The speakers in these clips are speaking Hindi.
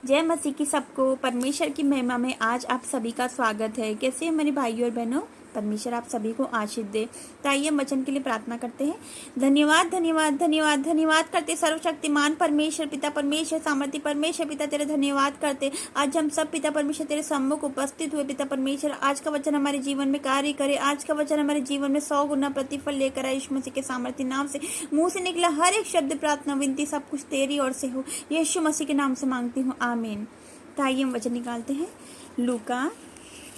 जय मसीह की सबको परमेश्वर की महिमा में आज आप सभी का स्वागत है। कैसे हैं मेरे भाइयों और बहनों? परमेश्वर आप सभी को आशीष दे। तो आइए हम वचन के लिए प्रार्थना करते हैं। धन्यवाद धन्यवाद धन्यवाद धन्यवाद करते सर्वशक्तिमान परमेश्वर पिता, परमेश्वर सामर्थ्य परमेश्वर पिता, तेरे धन्यवाद करते। आज हम सब पिता परमेश्वर तेरे सम्मुख उपस्थित हुए पिता परमेश्वर, आज का वचन हमारे जीवन में कार्य करे। आज का वचन हमारे जीवन में 100 गुना प्रतिफल लेकर आए। यीशु मसीह के सामर्थ्य नाम से मुंह से निकला हर एक शब्द, प्रार्थना, विनती सब कुछ तेरी ओर से हो। यीशु मसीह के नाम से मांगती हूँ, आमीन। तो आइए हम वचन निकालते हैं। लूका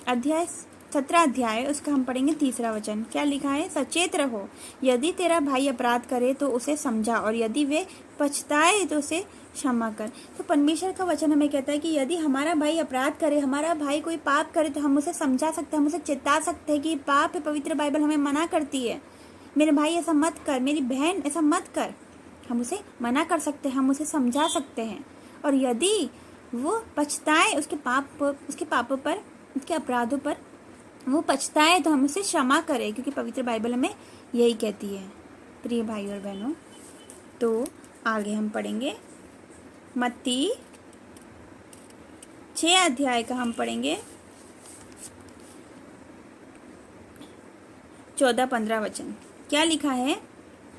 अध्याय 17 अध्याय, उसका हम पढ़ेंगे 3रा वचन। क्या लिखा है? सचेत रहो, यदि तेरा भाई अपराध करे तो उसे समझा, और यदि वे पछताए तो उसे क्षमा कर। तो परमेश्वर का वचन हमें कहता है कि यदि हमारा भाई अपराध करे, हमारा भाई कोई पाप करे, तो हम उसे समझा सकते हैं, हम उसे चेता सकते हैं कि पाप है। पवित्र बाइबल हमें मना करती है, मेरे भाई ऐसा मत कर, मेरी बहन ऐसा मत कर। हम उसे मना कर सकते हैं, हम उसे समझा सकते हैं। और यदि वो पछताए, उसके पापों पर, उसके अपराधों पर वो पछताए, तो हम उसे क्षमा करें, क्योंकि पवित्र बाइबल हमें यही कहती है। प्रिय भाई और बहनों, तो आगे हम पढ़ेंगे मत्ती 6 अध्याय का हम पढ़ेंगे 14-15 वचन। क्या लिखा है?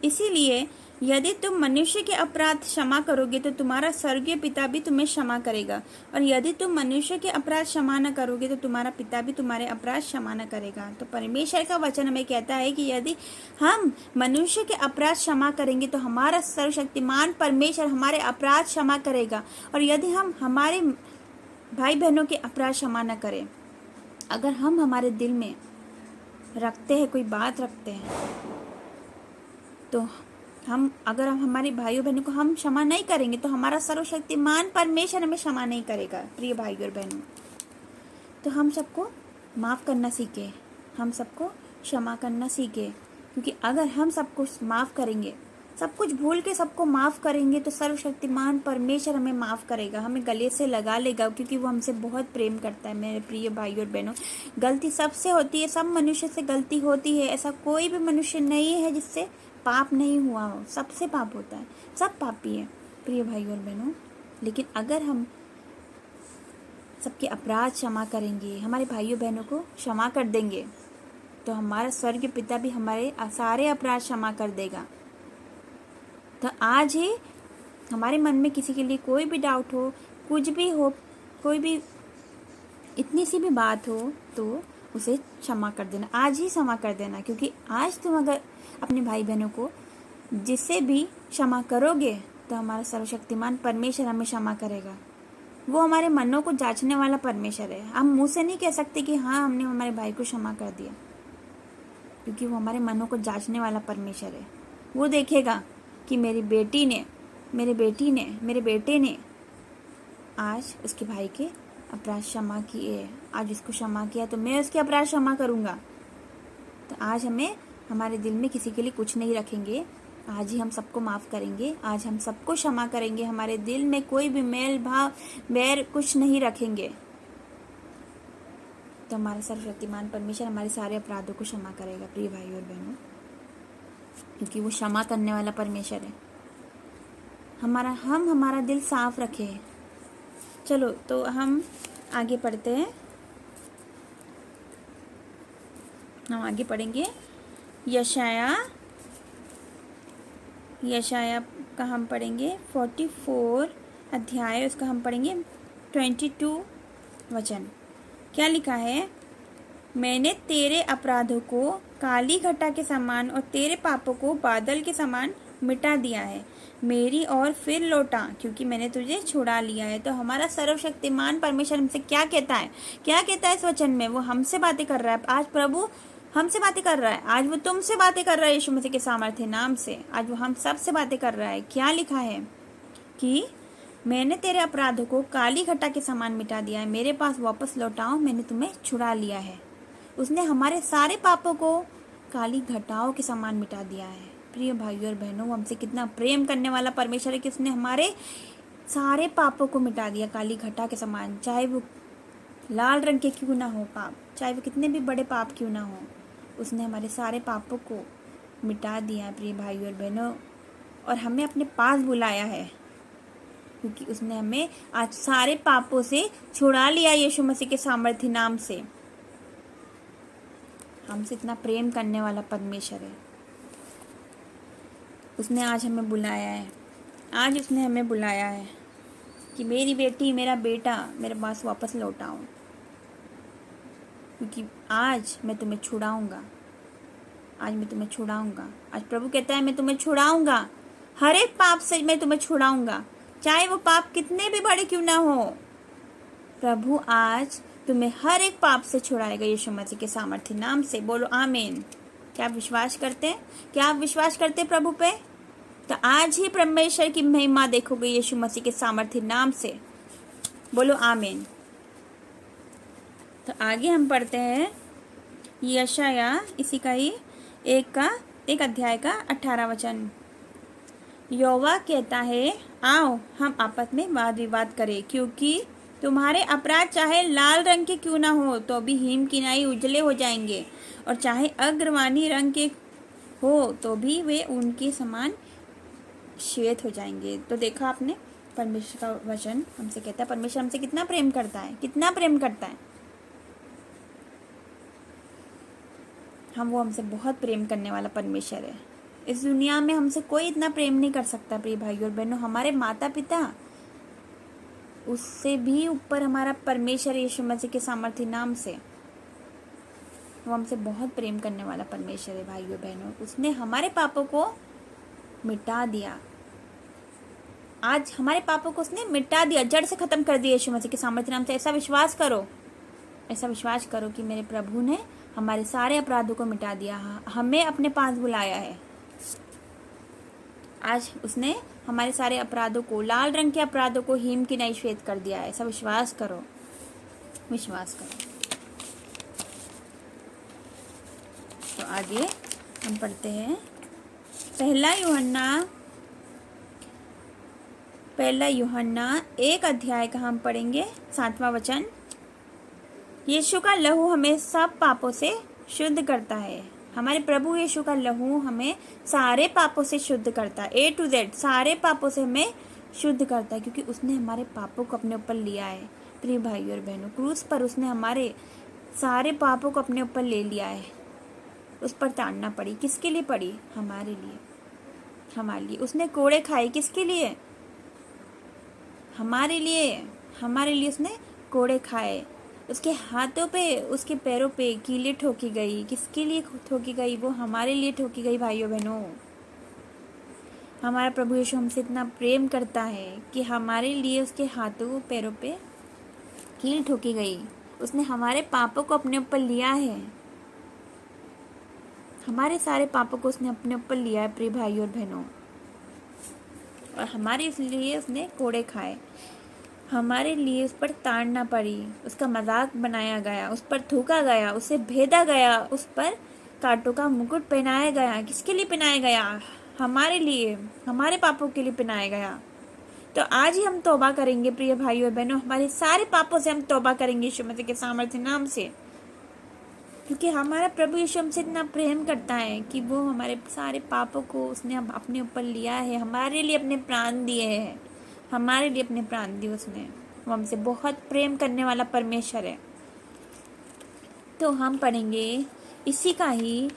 इसीलिए यदि तुम मनुष्य के अपराध क्षमा करोगे तो तुम्हारा स्वर्गीय पिता भी तुम्हें क्षमा करेगा, और यदि तुम मनुष्य के अपराध क्षमा न करोगे तो तुम्हारा पिता भी तुम्हारे अपराध क्षमा न करेगा। तो परमेश्वर का वचन हमें कहता है कि यदि हम मनुष्य के अपराध क्षमा करेंगे तो हमारा सर्वशक्तिमान परमेश्वर हमारे अपराध क्षमा करेगा। और यदि हम हमारे भाई बहनों के अपराध क्षमा न करें, अगर हम हमारे दिल में रखते हैं, कोई बात रखते हैं, तो अगर हम हमारे भाइयों बहनों को हम क्षमा नहीं करेंगे तो हमारा सर्वशक्तिमान परमेश्वर हमें क्षमा नहीं करेगा। प्रिय भाइयों और बहनों, तो हम सबको माफ़ करना सीखे, हम सबको क्षमा करना सीखे, क्योंकि अगर हम सबको माफ़ करेंगे, सब कुछ भूल के सबको माफ़ करेंगे, तो सर्वशक्तिमान परमेश्वर हमें माफ़ करेगा, हमें गले से लगा लेगा, क्योंकि वो हमसे बहुत प्रेम करता है। मेरे प्रिय भाइयों और बहनों, गलती सबसे होती है, सब मनुष्य से गलती होती है। ऐसा कोई भी मनुष्य नहीं है जिससे पाप नहीं हुआ हो, सबसे पाप होता है, सब पापी है प्रिय भाइयों और बहनों। लेकिन अगर हम सबके अपराध क्षमा करेंगे, हमारे भाइयों बहनों को क्षमा कर देंगे, तो हमारा स्वर्गीय पिता भी हमारे सारे अपराध क्षमा कर देगा। तो आज ही हमारे मन में किसी के लिए कोई भी डाउट हो, कुछ भी हो, कोई भी इतनी सी भी बात हो, तो उसे क्षमा कर देना, आज ही क्षमा कर देना। क्योंकि आज तुम अगर अपने भाई बहनों को जिससे भी क्षमा करोगे, तो हमारा सर्वशक्तिमान परमेश्वर हमें क्षमा करेगा। वो हमारे मनों को जांचने वाला परमेश्वर है। हम मुंह से नहीं कह सकते कि हाँ हमने हमारे भाई को क्षमा कर दिया, क्योंकि वो हमारे मनों को जांचने वाला परमेश्वर है। वो देखेगा कि मेरी बेटी ने, मेरे बेटे ने आज उसके भाई के अपराध क्षमा किए, आज उसको क्षमा किया, तो मैं उसके अपराध क्षमा करूँगा। तो आज हमें हमारे दिल में किसी के लिए कुछ नहीं रखेंगे, आज ही हम सबको माफ़ करेंगे, आज हम सबको क्षमा करेंगे, हमारे दिल में कोई भी मेल भाव बैर कुछ नहीं रखेंगे, तो हमारा सर्वशक्तिमान परमेश्वर हमारे सारे अपराधों को क्षमा करेगा। प्रिय भाइयों और बहनों, क्योंकि वो क्षमा करने वाला परमेश्वर है। हमारा दिल साफ रखे। चलो तो हम आगे पढ़ते हैं, हम आगे पढ़ेंगे यशाया का हम पढ़ेंगे 44 अध्याय, उसका हम पढ़ेंगे 22 वचन। क्या लिखा है? मैंने तेरे अपराधों को काली घटा के समान और तेरे पापों को बादल के समान मिटा दिया है, मेरी ओर फिर लौटा, क्योंकि मैंने तुझे छुड़ा लिया है। तो हमारा सर्वशक्तिमान परमेश्वर हमसे क्या कहता है? क्या कहता है इस वचन में? वो हमसे बातें कर रहा है। आज प्रभु हमसे बातें कर रहा है, आज वो तुमसे बातें कर रहा है, यीशु मसीह के सामर्थ्य नाम से आज वो हम सब से बातें कर रहा है। क्या लिखा है? कि मैंने तेरे अपराधों को काली घटा के समान मिटा दिया है, मेरे पास वापस लौटाओ, मैंने तुम्हें छुड़ा लिया है। उसने हमारे सारे पापों को काली घटाओं के समान मिटा दिया है। प्रिय भाइयों और बहनों, वो हमसे कितना प्रेम करने वाला परमेश्वर है कि उसने हमारे सारे पापों को मिटा दिया काली घटा के समान। चाहे वो लाल रंग के क्यों ना हो पाप, चाहे वो कितने भी बड़े पाप क्यों ना हो, उसने हमारे सारे पापों को मिटा दिया है प्रिय भाइयों और बहनों, और हमें अपने पास बुलाया है। क्योंकि उसने हमें आज सारे पापों से छुड़ा लिया यीशु मसीह के सामर्थ्य नाम से। हमसे इतना प्रेम करने वाला परमेश्वर है। उसने आज हमें बुलाया है, आज उसने हमें बुलाया है कि मेरी बेटी, मेरा बेटा मेरे पास वापस लौट आओ, क्योंकि आज मैं तुम्हें छुड़ाऊंगा, आज मैं तुम्हें छुड़ाऊंगा। आज प्रभु कहता है मैं तुम्हें छुड़ाऊंगा, हर एक पाप से मैं तुम्हें छुड़ाऊंगा, चाहे वो पाप कितने भी बड़े क्यों ना हो। प्रभु आज तुम्हें हर एक पाप से छुड़ाएगा यीशु मसीह के सामर्थ्य नाम से। बोलो आमीन। क्या आप विश्वास करते हैं? क्या आप विश्वास करते हैं प्रभु पे? तो आज ही परमेश्वर की महिमा देखोगे यीशु मसीह के सामर्थ्य नाम से। बोलो आमीन। तो आगे हम पढ़ते हैं यशाया, इसी का ही एक अध्याय का 18 वचन। यहोवा कहता है, आओ हम आपस में वाद विवाद करें, क्योंकि तुम्हारे अपराध चाहे लाल रंग के क्यों ना हो तो भी हिम किनाई उजले हो जाएंगे, और चाहे अग्रवानी रंग के हो तो भी वे उनके समान श्वेत हो जाएंगे। तो देखा आपने, परमेश्वर का वचन हमसे कहता है परमेश्वर हमसे कितना प्रेम करता है, कितना प्रेम करता है। वो हमसे बहुत प्रेम करने वाला परमेश्वर है। इस दुनिया में हमसे कोई इतना प्रेम नहीं कर सकता प्रिय भाइयों और बहनों। हमारे माता पिता, उससे भी ऊपर हमारा परमेश्वर यीशु मसीह के सामर्थ्य नाम से, वो हमसे बहुत प्रेम करने वाला परमेश्वर है भाइयों बहनों। उसने हमारे पापों को मिटा दिया, आज हमारे पापों को उसने मिटा दिया, जड़ से खत्म कर दिया यीशु मसीह के सामर्थ्य नाम से। ऐसा विश्वास करो, ऐसा विश्वास करो कि मेरे प्रभु ने हमारे सारे अपराधों को मिटा दिया, हमें अपने पास बुलाया है। आज उसने हमारे सारे अपराधों को, लाल रंग के अपराधों को हिम की नई श्वेत कर दिया है। ऐसा विश्वास करो, विश्वास करो। तो आगे हम पढ़ते हैं पहला यूहन्ना 1 अध्याय का हम पढ़ेंगे 7वां वचन। यीशु का लहू हमें सब पापों से शुद्ध करता है। हमारे प्रभु यीशु का लहू हमें सारे पापों से शुद्ध करता है, A to Z सारे पापों से हमें शुद्ध करता है, क्योंकि उसने हमारे पापों को अपने ऊपर लिया है। प्रिय भाइयों और बहनों, क्रूस पर उसने हमारे सारे पापों को अपने ऊपर ले लिया है। उस पर ताड़ना पड़ी, किसके लिए पड़ी? हमारे लिए, हमारे लिए। उसने कोड़े खाए, किसके लिए? हमारे लिए, हमारे लिए उसने कोड़े खाए। उसके हाथों पे, उसके पैरों पे कीलें ठोकी गई, किसके लिए ठोकी गई? वो हमारे लिए ठोकी गई भाइयों बहनों। हमारा प्रभु यीशु हमसे इतना प्रेम करता है कि हमारे लिए उसके हाथों पैरों पे कील ठोकी गई। उसने हमारे पापों को अपने ऊपर लिया है, हमारे सारे पापों को उसने अपने ऊपर लिया है प्रिय भाइयों और बहनों। और हमारे इसलिए उसने कोड़े खाए, हमारे लिए उस पर ताड़ना पड़ी, उसका मजाक बनाया गया, उस पर थूका गया, उसे भेदा गया, उस पर कांटों का मुकुट पहनाया गया। किसके लिए पहनाया गया? हमारे लिए, हमारे पापों के लिए पहनाया गया। तो आज ही हम तौबा करेंगे प्रिय भाइयों और बहनों, हमारे सारे पापों से हम तौबा करेंगे यीशु मसीह के सामर्थ्य नाम से, क्योंकि हमारा प्रभु यीशु हमसे इतना प्रेम करता है कि वो हमारे सारे पापों को उसने अपने ऊपर लिया है, हमारे लिए अपने प्राण दिए हैं, हमारे लिए अपने प्राण दिए उसने। वो हमसे बहुत प्रेम करने वाला परमेश्वर है। तो हम पढ़ेंगे इसी का ही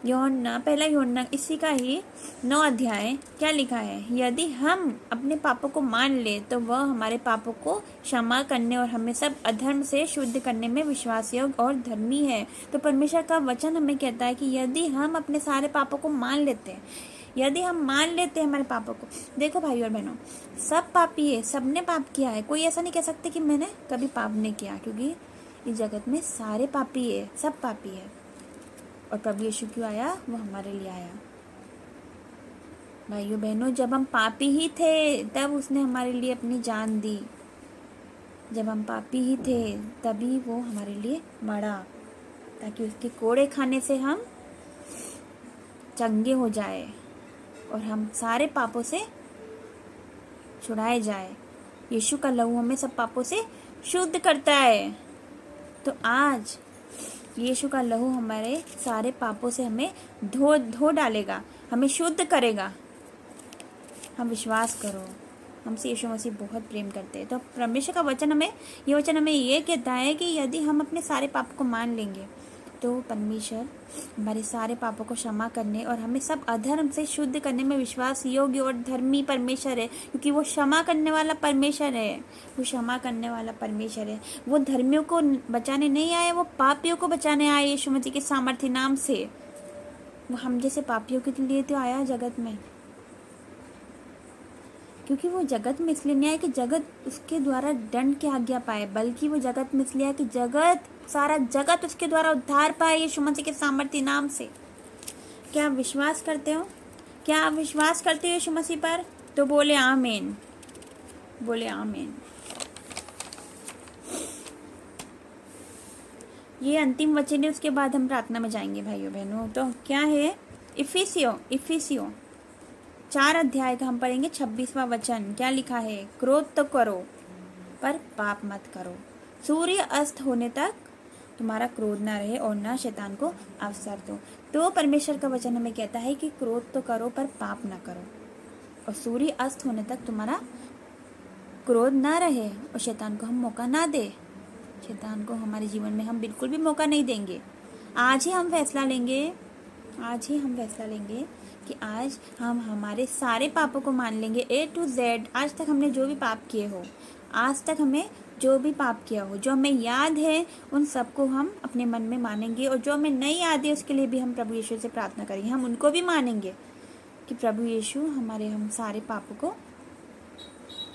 पहला यूहन्ना इसी का ही 9 अध्याय। क्या लिखा है? यदि हम अपने पापों को मान ले तो वह हमारे पापों को क्षमा करने और हमें सब अधर्म से शुद्ध करने में विश्वास योग्य और धर्मी है। तो परमेश्वर का वचन हमें कहता है कि यदि हम अपने सारे पापों को मान लेते हैं, यदि हम मान लेते हैं हमारे पापों को। देखो भाइयों और बहनों, सब पापी है, सबने पाप किया है। कोई ऐसा नहीं कह सकते कि मैंने कभी पाप नहीं किया, क्योंकि इस जगत में सारे पापी है, सब पापी है। और प्रभु यीशु क्यों आया? वो हमारे लिए आया। भाइयों बहनों, जब हम पापी ही थे तब उसने हमारे लिए अपनी जान दी। जब हम पापी ही थे तभी वो हमारे लिए मरा, ताकि उसके कोड़े खाने से हम चंगे हो जाए और हम सारे पापों से छुड़ाए जाए। यीशु का लहू हमें सब पापों से शुद्ध करता है। तो आज यीशु का लहू हमारे सारे पापों से हमें धो डालेगा, हमें शुद्ध करेगा। हम विश्वास करो, हमसे यीशु मसीह बहुत प्रेम करते हैं। तो परमेश्वर का वचन हमें ये कहता है कि यदि हम अपने सारे पाप को मान लेंगे तो परमेश्वर हमारे सारे पापों को क्षमा करने और हमें सब अधर्म से शुद्ध करने में विश्वास योग्य और धर्मी परमेश्वर है, क्योंकि वो क्षमा करने वाला परमेश्वर है। वो क्षमा करने वाला परमेश्वर है। वो धर्मियों को बचाने नहीं आए, वो पापियों को बचाने आए यीशु मसीह के सामर्थ्य नाम से। वो हम जैसे पापियों के लिए तो आया जगत में, क्योंकि वो जगत में इसलिए नहीं आया कि जगत उसके द्वारा दंड की आज्ञा पाए, बल्कि वो जगत में इसलिए आया कि सारा जगत उसके द्वारा उद्धार पाए यीशु मसीह के सामर्थ्य नाम से। क्या आप विश्वास करते हो? क्या आप विश्वास करते हो यीशु मसीह पर? तो बोले आमीन, बोले आमीन। ये अंतिम वचन है, उसके बाद हम प्रार्थना में जाएंगे भाइयों बहनों। तो क्या है? इफिसियों 4 अध्याय का हम पढ़ेंगे 26वां वचन। क्या लिखा है? क्रोध तो करो पर पाप मत करो, सूर्य अस्त होने तक तुम्हारा क्रोध ना रहे और ना शैतान को अवसर दो। तो परमेश्वर का वचन हमें कहता है कि क्रोध तो करो पर पाप ना करो, और सूर्य अस्त होने तक तुम्हारा क्रोध ना रहे और शैतान को हम मौका ना दे। शैतान को हमारे जीवन में हम बिल्कुल भी मौका नहीं देंगे। आज ही हम फैसला लेंगे कि आज हम हमारे सारे पापों को मान लेंगे, A to Z। आज तक हमने जो भी पाप किए हो, आज तक हमें जो भी पाप किया हो, जो हमें याद है उन सबको हम अपने मन में मानेंगे, और जो हमें नहीं याद है उसके लिए भी हम प्रभु यीशु से प्रार्थना करेंगे। हम उनको भी मानेंगे कि प्रभु यीशु हम सारे पापों को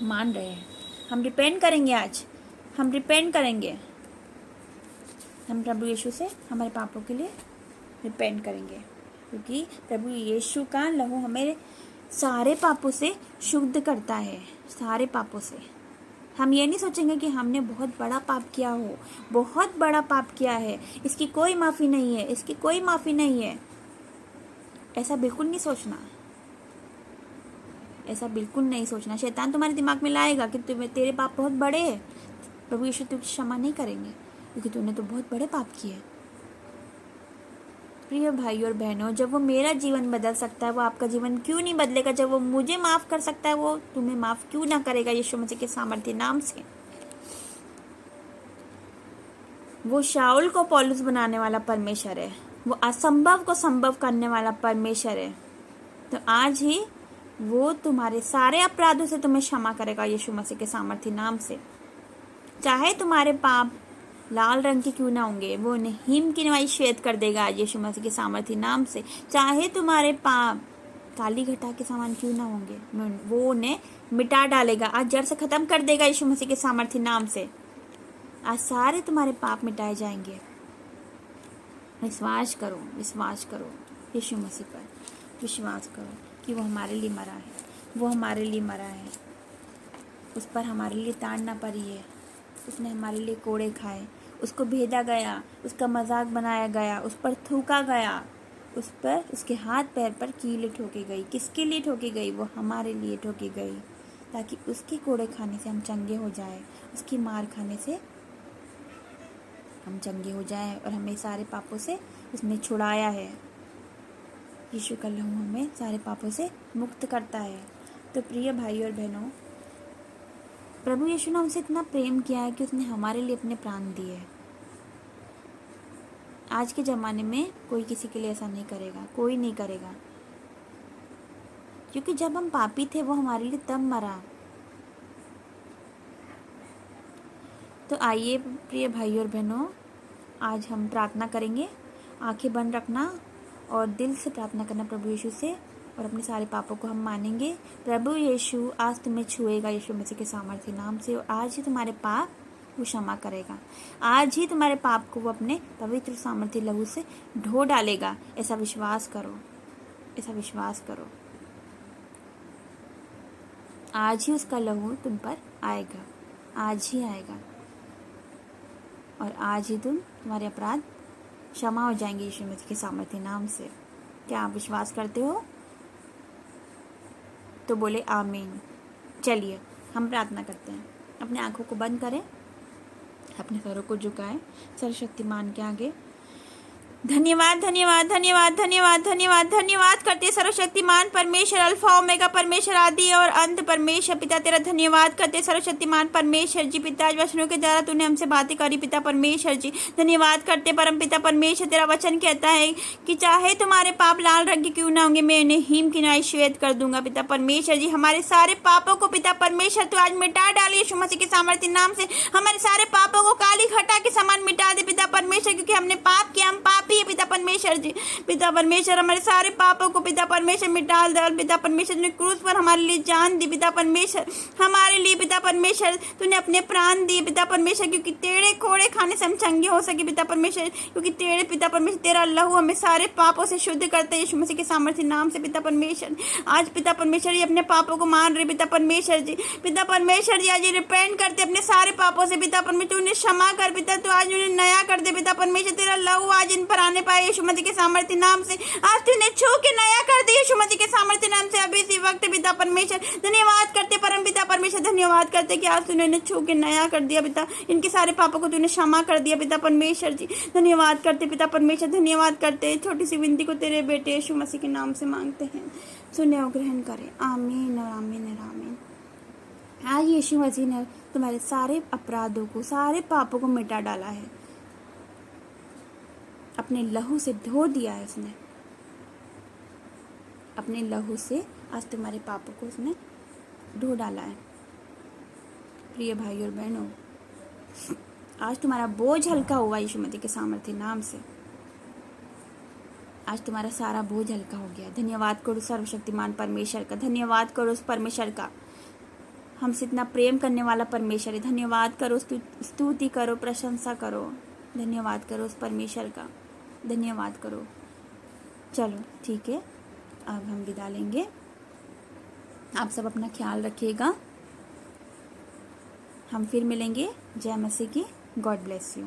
मान रहे हैं। हम रिपेंट करेंगे, आज हम रिपेंट करेंगे। हम प्रभु यीशु से हमारे पापों के लिए रिपेंट करेंगे, क्योंकि प्रभु यीशु का लहू हमें सारे पापों से शुद्ध करता है, सारे पापों से। हम ये नहीं सोचेंगे कि हमने बहुत बड़ा पाप किया हो, बहुत बड़ा पाप किया है, इसकी कोई माफ़ी नहीं है, इसकी कोई माफ़ी नहीं है। ऐसा बिल्कुल नहीं सोचना, ऐसा बिल्कुल नहीं सोचना। शैतान तुम्हारे दिमाग में लाएगा कि तेरे पाप बहुत बड़े हैं, प्रभु यीशु तुझे क्षमा नहीं करेंगे क्योंकि तूने तो बहुत बड़े पाप किए। प्रिय भाई और बहनों, जब वो मेरा जीवन बदल सकता है, वो आपका जीवन क्यों नहीं बदलेगा? जब वो मुझे माफ़ कर सकता है, वो तुम्हें माफ़ क्यों ना करेगा यीशु मसीह के सामर्थ्य नाम से। वो शाऊल को पौलुस बनाने वाला परमेश्वर है, वो असंभव को संभव करने वाला परमेश्वर है। तो आज ही वो तुम्हारे सारे अपराधों से तुम्हें क्षमा करेगा यीशु मसीह के सामर्थ्य नाम से। चाहे तुम्हारे पाप लाल रंग के क्यों ना होंगे, वो उन्हें हिम की नवाई श्वेत कर देगा यीशु मसीह के सामर्थ्य नाम से। चाहे तुम्हारे पाप काली घटा के समान क्यों ना होंगे, वो उन्हें मिटा डालेगा, आज जड़ से खत्म कर देगा यीशु मसीह के सामर्थ्य नाम से। आज सारे तुम्हारे पाप मिटाए जाएंगे। विश्वास करो, विश्वास करो यीशु मसीह पर, विश्वास करो कि वो हमारे लिए मरा है, वो हमारे लिए मरा है। उस पर हमारे लिए ताड़ना पड़ी है, उसने हमारे लिए कोड़े खाए, उसको भेदा गया, उसका मजाक बनाया गया, उस पर थूका गया, उस पर उसके हाथ पैर पर कीलें ठोकी गई। किसके लिए ठोकी गई? वो हमारे लिए ठोकी गई, ताकि उसके कोड़े खाने से हम चंगे हो जाए, उसकी मार खाने से हम चंगे हो जाए, और हमें सारे पापों से उसने छुड़ाया है। यीशु का लहू हमें सारे पापों से मुक्त करता है। तो प्रिय भाई और बहनों, प्रभु यीशु ने हमसे इतना प्रेम किया है कि उसने हमारे लिए अपने प्राण दिए। आज के ज़माने में कोई किसी के लिए ऐसा नहीं करेगा, कोई नहीं करेगा, क्योंकि जब हम पापी थे वो हमारे लिए तब मरा। तो आइए प्रिय भाई और बहनों, आज हम प्रार्थना करेंगे। आंखें बंद रखना और दिल से प्रार्थना करना प्रभु यीशु से, और अपने सारे पापों को हम मानेंगे। प्रभु यीशु आज तुम्हें छुएगा यीशु मसीह के सामर्थ्य नाम से, और आज ही तुम्हारे पाप वो क्षमा करेगा। आज ही तुम्हारे पाप को वो अपने पवित्र सामर्थ्य लहू से धो डालेगा। ऐसा विश्वास करो, ऐसा विश्वास करो। आज ही उसका लहू तुम पर आएगा, आज ही आएगा, और आज ही तुम्हारे अपराध क्षमा हो जाएंगे यीशु मसीह के सामर्थ्य नाम से। क्या आप विश्वास करते हो? तो बोले आमीन। चलिए हम प्रार्थना करते हैं। अपने आंखों को बंद करें, अपने सरों को झुकाएं सर्वशक्तिमान के आगे। धन्यवाद धन्यवाद धन्यवाद धन्यवाद धन्यवाद धन्यवाद करते सर्वशक्तिमान परमेश्वर, अल्फा ओमेगा परमेश्वर, आदि और अंत परमेश्वर पिता तेरा धन्यवाद करते सर्वशक्तिमान परमेश्वर जी। पिता वचनों के द्वारा तूने हमसे बातें करी पिता परमेश्वर जी, धन्यवाद करते परम पिता परमेश्वर। तेरा वचन कहता है कि चाहे तुम्हारे पाप लाल रंग के क्यों ना होंगे, मैं उन्हें हिम की नाई श्वेत कर दूंगा पिता परमेश्वर जी। हमारे सारे पापों को पिता परमेश्वर तू आज मिटा डालिए यीशु मसीह के सामर्थ्य नाम से। हमारे सारे पापों को काली घटा के समान मिटा दे पिता परमेश्वर, क्योंकि हमने पाप किया, हम पापी है पिता परमेश्वर जी। पिता परमेश्वर हमारे सारे पापों को पिता परमेश्वर मिटा दे। पिता परमेश्वर ने क्रूस पर हमारे लिए जान दी पिता परमेश्वर, हमारे लिए पिता परमेश्वर तूने अपने प्राण दिए पिता परमेश्वर, क्योंकि तेरे कोड़े खाने से हम चंगे हो सके पिता परमेश्वर, क्योंकि तेरे पिता परमेश्वर तेरा लहू हमें सारे पापों से शुद्ध करते यीशु मसीह के सामर्थ्य नाम से पिता परमेश्वर। आज पिता परमेश्वर जी अपने पापों को मान रहे पिता परमेश्वर जी। पिता परमेश्वर जी आज ये रिपेंट करते अपने सारे पापों से पिता परमेश्वर, उन्हें क्षमा कर पिता, तू आज उन्हें नया कर दे पिता परमेश्वर। तेरा लहू आज इन पर आने पाए यीशु मसीह के सामर्थ्य नाम से। आज तूने छू के नया कर दे यीशु मसीह के सामर्थ्य नाम से अभी इसी वक्त पिता परमेश्वर। धन्यवाद करते परम पिता परमेश्वर, धन्यवाद करते कि आज तूने इन्हें छू के नया कर दिया पिता, इनके सारे पापों को तूने क्षमा कर दिया पिता परमेश्वर जी। धन्यवाद करते पिता परमेश्वर, धन्यवाद करते। छोटी सी विनती को तेरे बेटे यीशु मसीह के नाम से मांगते हैं, सुने और ग्रहण करें। आमीन और आमीन और आमीन। आज यीशु मसीह ने तुम्हारे सारे अपराधों को, सारे पापों को मिटा डाला है, अपने लहू से धो दिया है उसने। अपने लहू से आज तुम्हारे पापों को उसने धो डाला है। प्रिय भाई और बहनों, आज तुम्हारा बोझ हल्का हुआ यीशु मसीह के सामर्थ्य नाम से। आज तुम्हारा सारा बोझ हल्का हो गया। धन्यवाद करो सर्वशक्तिमान परमेश्वर का, धन्यवाद करो उस परमेश्वर का, हमसे इतना प्रेम करने वाला परमेश्वर है। धन्यवाद करो, स्तुति करो, प्रशंसा करो, धन्यवाद करो उस परमेश्वर का, धन्यवाद करो। चलो ठीक है, अब हम विदा लेंगे। आप सब अपना ख्याल रखिएगा, हम फिर मिलेंगे। जय मसीह की। God bless you.